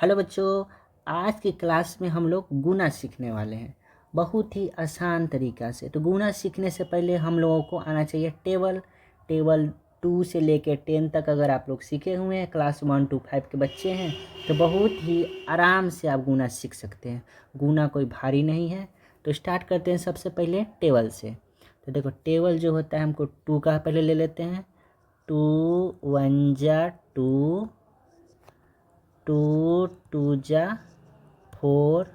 Hello बच्चों, आज की क्लास में हम लोग गुना सीखने वाले हैं बहुत ही आसान तरीका से। तो गुना सीखने से पहले हम लोगों को आना चाहिए टेबल। टेबल 2 से लेकर 10 तक अगर आप लोग सीखे हुए हैं, क्लास 1 to 5 के बच्चे हैं, तो बहुत ही आराम से आप गुना सीख सकते हैं। गुना कोई भारी नहीं है। तो स्टार्ट करते हैं सबसे पहले टेबल से। तो देखो, टेबल जो होता है हमको 2 का पहले ले लेते हैं। 2 1 जा 2, 2 2 जा 4,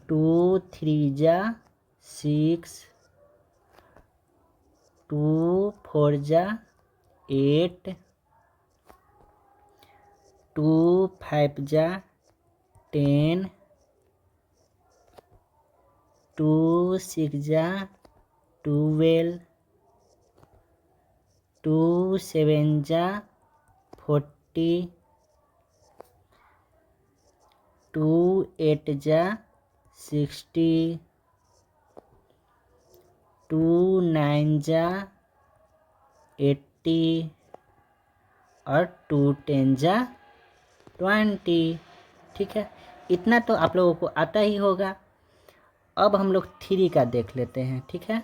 2 3 जा 6, 2 4 जा 8, 2 5 जा 10, 2 6 जा 12, 2 7 जा 40, 2 8 जा 60, 2 9 जा 80 और 2 10 जा 20। ठीक है, इतना तो आप लोगों को आता ही होगा। अब हम लोग 3 का देख लेते हैं। ठीक है,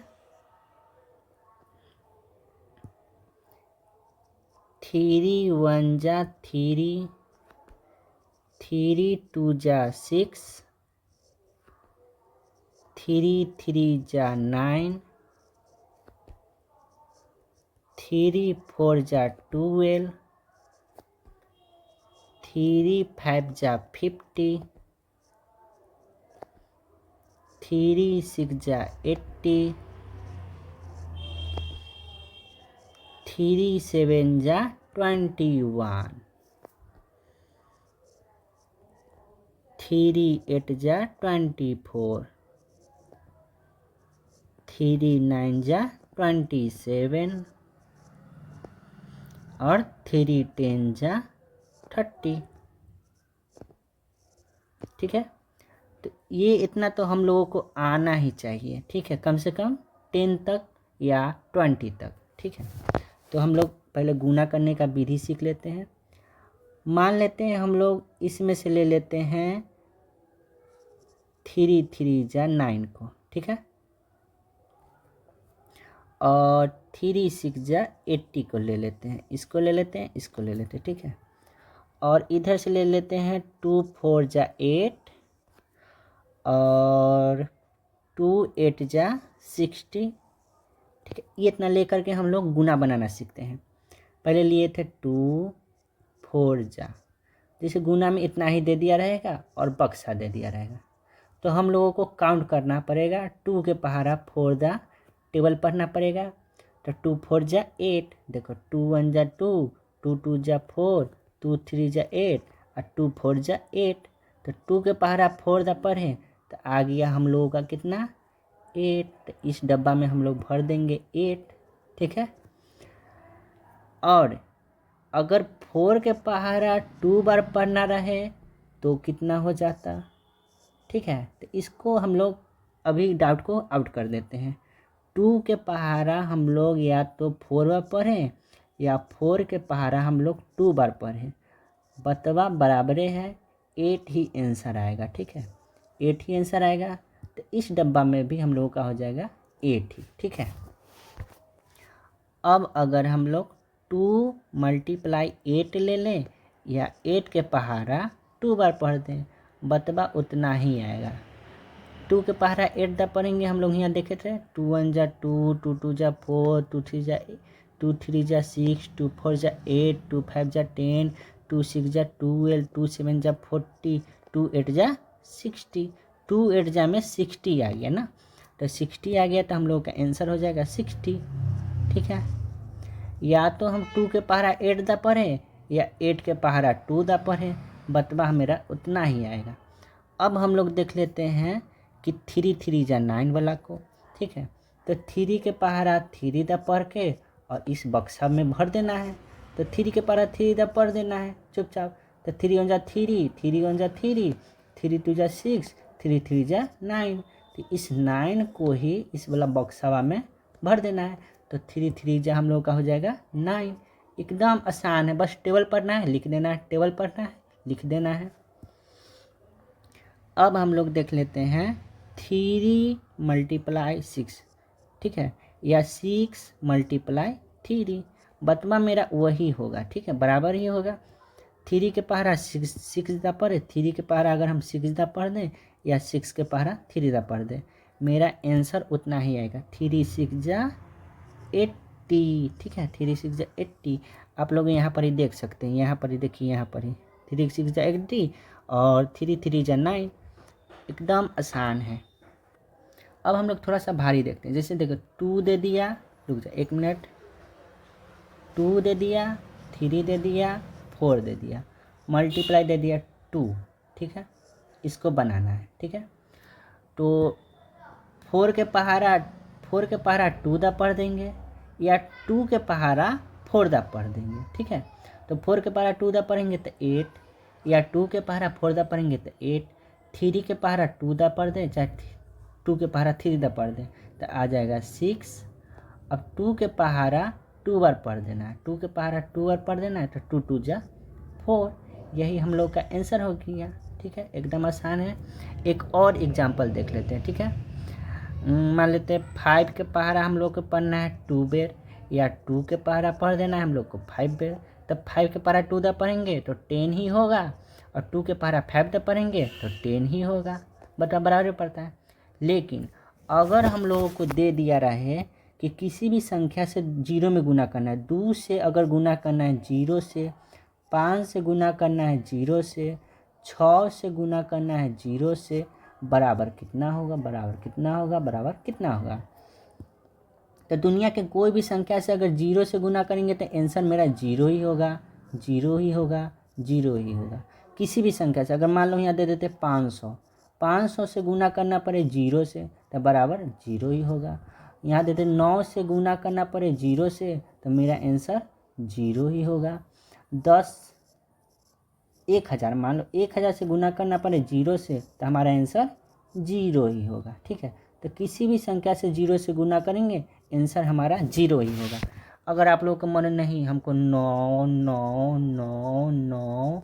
3 1 जा 3, 3 2 जा 6, 3 3 जा 9, 3 4 जा 12, 3 5 जा 50, 3 6 जा 80, 3 7 जा 21, 3 8 जा 24, 3 9 जा 27 और 3 10 जा 30। ठीक है, तो ये इतना तो हम लोगों को आना ही चाहिए। ठीक है, कम से कम 10 तक या 20 तक। ठीक है, तो हम लोग पहले गुना करने का विधि सीख लेते हैं। मान लेते हैं हम लोग इसमें से ले लेते हैं 3 3 जा 9 को। ठीक है, और 3 6 जा 80 को ले लेते हैं, इसको ले लेते हैं, इसको ले लेते हैं। ठीक है, और इधर से ले लेते हैं 2 4 जा 8 और 2 8 जा 60। ठीक है, ये इतना लेकर के हम लोग गुना बनाना सीखते हैं। पहले लिए थे 2 4 जा, जैसे गुना में इतना ही दे दिया रहेगा और बक्सा दे दिया रहेगा, तो हम लोगों को काउंट करना पड़ेगा। 2 के पहाड़ा 4 दा टेबल पढ़ना पड़ेगा। तो 2 4 जा 8, देखो 2 1 जा 2, 2 2 जा 4, 2 3 जा 8 और 2 4 जा 8। तो 2 के पहाड़ा 4 दा पढ़ें तो आ गया हम लोगों का कितना 8। इस डब्बा में हम लोग भर देंगे 8। ठीक है, और अगर 4 के पहाड़ा 2 बार पढ़ना रहे तो कितना हो जाता। ठीक है, तो इसको हम लोग अभी डाउट को आउट कर देते हैं। 2 के पहाड़ा हम लोग या तो 4 बार पढ़ें या 4 के पहाड़ा हम लोग 2 बार पढ़ें, बतवा बराबरे है, 8 ही आंसर आएगा। ठीक है, 8 ही आंसर आएगा। तो इस डब्बा में भी हम लोगों का हो जाएगा 8 ही। ठीक है, अब अगर हम लोग 2 × 8 ले लें या 8 के पहाड़ा 2 बार पढ़ दें, बतवा उतना ही आएगा। 2 के पहाड़ा 8 दा पढ़ेंगे हम लोग, यहाँ देखे थे 2 1 जा 2, 2 2 जा 4, 2 3 जा 6, 2 4 जा 8, 2 5 जा 10, 2 6 जा 12, 2 7 जा 40, 2 8 जा 60। 2 8 जा में 60 आ गया ना, तो 60 आ गया तो हम लोग का आंसर हो जाएगा 60। ठीक है, या तो हम 2 के पहाड़ा 8 दा पढ़ें या 8 के पहाड़ा 2 दा पढ़ें, बतवा मेरा उतना ही आएगा। अब हम लोग देख लेते हैं कि 3 3 जा 9 वाला को। ठीक है, तो 3 के पहाड़ा 3 दा पढ़ के और इस बक्सा में भर देना है। तो 3 के पहाड़ा 3 दा पढ़ देना है चुपचाप। तो 3 1 जा 3, 3 1 जा 3, 3 2 जा 6, 3 3 जा 9। तो इस 9 को ही इस वाला बक्सावा में भर देना है। तो 3 3 जा हम लोग का हो जाएगा 9। एकदम आसान है, बस टेबल पढ़ना है, लिख देना है, टेबल पढ़ना है, लिख देना है। अब हम लोग देख लेते हैं 3 × 6, ठीक है, या 6 × 3, बतवा मेरा वही होगा, ठीक है, बराबर ही होगा। 3 के पहरा 6 दा पढ़े, 3 के पहरा अगर हम 6 दा पढ़ दें या 6 के पहरा 3 दा पढ़ दें, मेरा आंसर उतना ही आएगा। 3 6 जा 80, ठीक है, 3 6 जा 80। आप लोग यहाँ पर ही देख सकते हैं, यहाँ पर ही देखिए, यहाँ पर ही 3 6 जा 80 और 3 3 जा 9, एकदम आसान है। अब हम लोग थोड़ा सा भारी देखते हैं, जैसे देखो 2 दे दिया, रुक जा 1 मिनट, 2 दे दिया, 3 दे दिया, 4 दे दिया, मल्टीप्लाई दे दिया 2, ठीक है, इसको बनाना है, ठीक है। तो 4 के पहारा 2 दा पढ़ देंगे या 2 के पहारा 4 दा पढ़ देंगे, ठीक है। तो 4 के पहारा 2 दा पढ़ेंगे तो 8, या 2 के पहारा 4 दा पढ़ेंगे तो 8, 3 के पहारा 2 दा पढ़ दें चाहे 2 के पहारा 3 दा पढ़ दें तो आ जाएगा 6। अब 2 के पहारा 2 बार पढ़ देना है, 2 के पहारा 2 बार पढ़ देना है तो 2 2 जा 4, यही हम लोग का आंसर हो गया, ठीक है, एकदम आसान है। एक और एग्जांपल देख लेते हैं, ठीक है। मान लेते हैं 5 के पहारा हम लोग को पढ़ना है 2 बेर, या 2 के पहारा पढ़ देना है हम लोग को 5 बेर। तब 5 के पहारा 2 दा पढ़ेंगे तो 10 ही होगा, और 2 के पहारा 5 दा पढ़ेंगे तो 10 ही होगा, बराबर पड़ता है। लेकिन अगर हम लोगों को दे दिया रहे कि किसी भी संख्या से 0 में गुना करना है, 2 से अगर गुना करना है 0 से, 5 से गुना करना है 0 से, 6 से गुना करना है 0 से, बराबर कितना होगा, बराबर कितना होगा, बराबर कितना होगा। तो दुनिया के कोई भी संख्या से अगर 0 से गुना करेंगे तो आंसर मेरा 0 ही होगा, 0 ही होगा, 0 ही होगा। किसी भी संख्या से अगर मान लो यहाँ दे देते 500, 500 से गुना करना पड़े 0 से तो बराबर 0 ही होगा। यहाँ देते 9 से गुना करना पड़े 0 से तो मेरा आंसर 0 ही होगा। 1000 मान लो 1000 से गुना करना पड़े 0 से तो हमारा आंसर 0 ही होगा, ठीक है। तो किसी भी संख्या से 0 से गुना करेंगे आंसर हमारा 0 ही होगा। अगर आप लोगों को मन नहीं हमको 9 9 9 9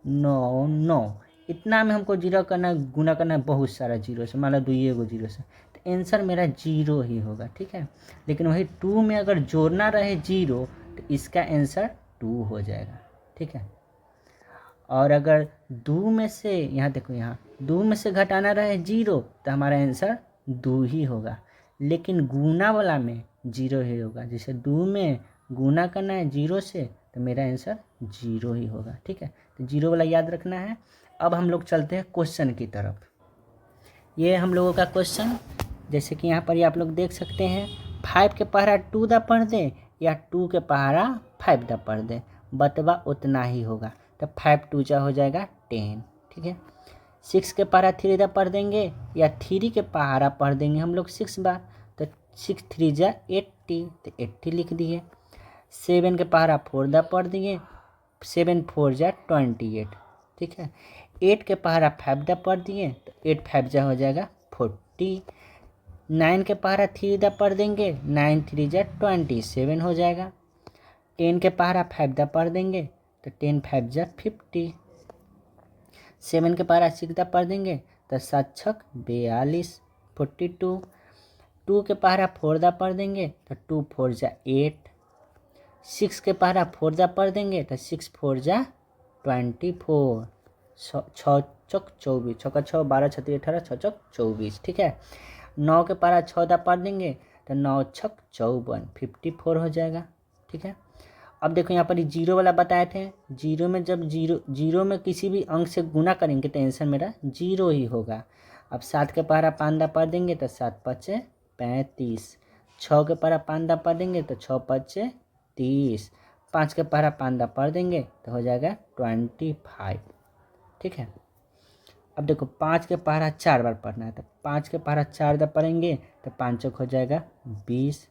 9 9 इतना में हमको 0 करना, गुना करना है बहुत सारा 0 से, मान लो 2 गो 0 से, तो आंसर मेरा 0 ही होगा, ठीक है। लेकिन वही 2 में अगर जोड़ना रहे 0 तो इसका आंसर 2 हो जाएगा, ठीक है। और अगर 2 में से, यहाँ देखो, यहाँ 2 में से घटाना रहे 0 तो हमारा आंसर 2 ही होगा। लेकिन गुना वाला में 0 ही होगा, जैसे 2 में गुना करना है 0 से तो मेरा आंसर 0 ही होगा, ठीक है। तो 0 वाला याद रखना है। अब हम लोग चलते हैं क्वेश्चन की तरफ। ये हम लोगों का क्वेश्चन, जैसे कि यहाँ पर ये आप लोग देख सकते हैं, 5 के पहारा 2 दा पढ़ दें या 2 के पहारा 5 दा पढ़ दें, बतवा उतना ही होगा। तो 5 2 जा हो जाएगा 10, ठीक है। 6 के पहारा 3 दा पढ़ देंगे या 3 के पहारा पढ़ देंगे हम लोग 6 बार, तो 6 3 जा 80, तो 80 लिख दिए। 7 के पहारा 4 दा पढ़ दिए, 7 4 जा 28, ठीक है। 8 के पहारा 5 दा पढ़ दिए तो 8 5 जा हो जाएगा 40। 9 के पहारा 3 दा पढ़ देंगे, 9 3 जा 27 हो जाएगा। 10 के पहारा 5 दा पढ़ देंगे तो 10 5 जा 50। 7 के पहारा 6 दा पढ़ देंगे तो 7 6 42 42। 2 के पहारा 4 दा पढ़ देंगे तो 2 4 जा 8। 6 के पहारा 4 दा पढ़ देंगे तो 6 4 जा 24। 6 चौक 24, 6 का 6 12 36 18, 6 चौक 24, ठीक है। 9 के पहारा 6 दा पढ़ देंगे तो 9 6 54, 54 हो जाएगा, ठीक है। अब देखो यहाँ पर ये 0 वाला बताए थे, 0 में जब 0 में किसी भी अंक से गुना करेंगे तो आंसर मेरा 0 ही होगा। अब 7 के पहारा 5 दा पढ़ देंगे तो 7 5 35। 6 के पहारा 5 दा पढ़ देंगे तो 6 5 30। 5 के पहारा 5 दा पढ़ देंगे तो हो जाएगा 25, ठीक है। अब देखो 5 के पहारा 4 बार पढ़ना है तो 5 के पहारा 4 दा पढ़ेंगे तो 5 चौक हो जाएगा 20।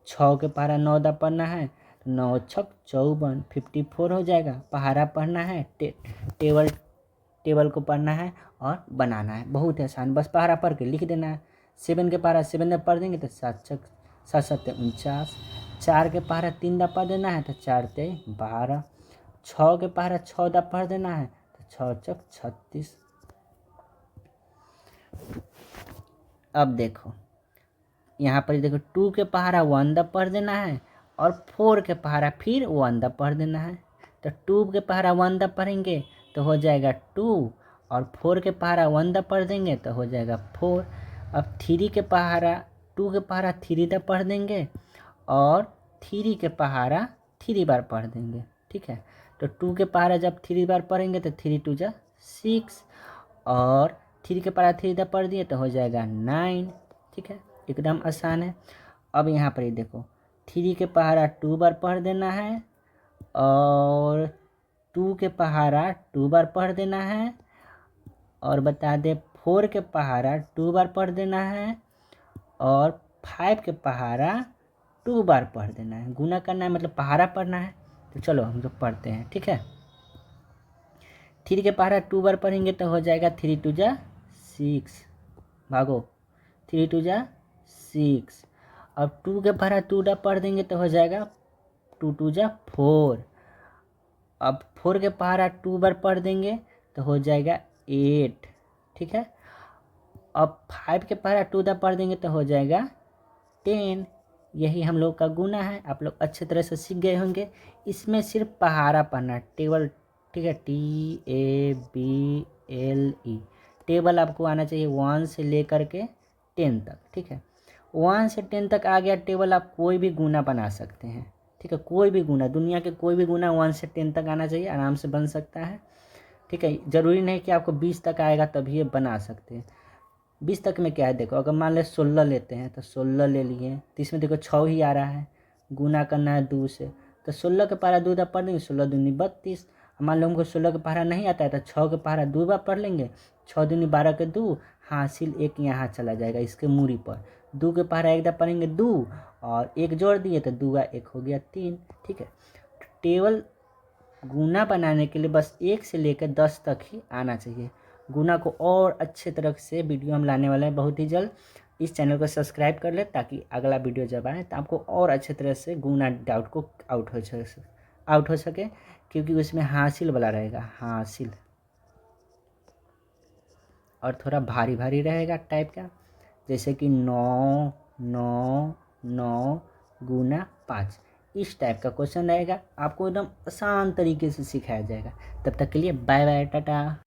6 के पहारा 9 दा पढ़ना है तो 9 6 54, 54 हो जाएगा। पहारा पढ़ना है, टेबल को पढ़ना है और बनाना है, बहुत ही आसान, बस पहारा पढ़ के लिख देना है। 7 के पहारा 7 दा पढ़ देंगे तो 7 7 49। 4 के पहारा 3 दा पढ़ देना है तो 4 3 12। 6 के पहारा 6 दा पढ़ देना है तो 6 चौक 36। अब देखो यहाँ पर देखो 2 के पहाड़ा 1 द पढ़ देना है और 4 के पहाड़ा फिर 1 द पढ़ देना है। तो 2 के पहाड़ा 1 द पढ़ेंगे तो हो जाएगा 2 और 4 के पहाड़ा 1 द पढ़ देंगे तो हो जाएगा 4। अब 3 के पहाड़ा 2 के पहाड़ा 3 द पढ़ देंगे और 3 के पहाड़ा 3 बार पढ़ देंगे। ठीक है, तो 2 के पहाड़ा जब 3 बार पढ़ेंगे तो 3 2 जा 6 और 3 के पहाड़ा 3 द पढ़ दिए तो हो जाएगा 9। ठीक है, एकदम आसान है। अब यहाँ पर ये देखो 3 के पहाड़ा 2 बार पढ़ देना है और 2 के पहाड़ा 2 बार पढ़ देना है और बता दे 4 के पहाड़ा 2 बार पढ़ देना है और 5 के पहाड़ा 2 बार पढ़ देना है। गुना करना है मतलब पहाड़ा पढ़ना है। तो चलो हम लोग पढ़ते हैं। ठीक है, 3 के पहाड़ा 2 बार पढ़ेंगे तो हो जाएगा 3 2 जा 6। भागो 3 2 जा 6। अब 2 के पहाड़ा 2 दा पढ़ देंगे तो हो जाएगा 2 2 जा 4। अब 4 के पहाड़ा 2 बार पढ़ देंगे तो हो जाएगा 8। ठीक है, अब 5 के पहाड़ा 2 दा पढ़ देंगे तो हो जाएगा 10। यही हम लोग का गुना है। आप लोग अच्छे तरह से सीख गए होंगे। इसमें सिर्फ पहाड़ा पढ़ना है, टेबल। ठीक है, TABLE टेबल आपको आना चाहिए 1 से लेकर के 10 तक। ठीक है, 1 से 10 तक आ गया टेबल, आप कोई भी गुना बना सकते हैं। ठीक है, कोई भी गुना, दुनिया के कोई भी गुना 1 से 10 तक आना चाहिए, आराम से बन सकता है। ठीक है, ज़रूरी नहीं कि आपको 20 तक आएगा तभी ये बना सकते हैं। 20 तक में क्या है देखो, अगर मान ले 16 लेते हैं तो 16 ले लिए, तो इसमें देखो 6 ही आ रहा है, गुना करना है 2 से, तो 16 के पहाड़ा 2 बार पढ़ लेंगे, 16 दूनी 32। मान लो हमको 16 के पहाड़ा नहीं आता है तो 6 के पहाड़ा 2 बार पढ़ लेंगे, 6 दूनी 12 के 2, हासिल 1 यहाँ चला जाएगा इसके मूरी पर। 2 के पहाड़ा 1 बार पढ़ेंगे 2 और 1 जोड़ दिए तो 2 1 हो गया 3। ठीक है, टेबल गुना बनाने के लिए बस 1 से लेकर 10 तक ही आना चाहिए। गुना को और अच्छे तरह से वीडियो हम लाने वाले हैं बहुत ही जल्द। इस चैनल को सब्सक्राइब कर ले ताकि अगला वीडियो जब आए तो आपको और अच्छे तरह से गुना डाउट को आउट हो सके, क्योंकि उसमें हासिल वाला रहेगा, हासिल, और थोड़ा भारी भारी रहेगा टाइप का, जैसे कि 9 9 9 गुना 5, इस टाइप का क्वेश्चन रहेगा। आपको एकदम आसान तरीके से सिखाया जाएगा। तब तक के लिए बाय बाय, टाटा।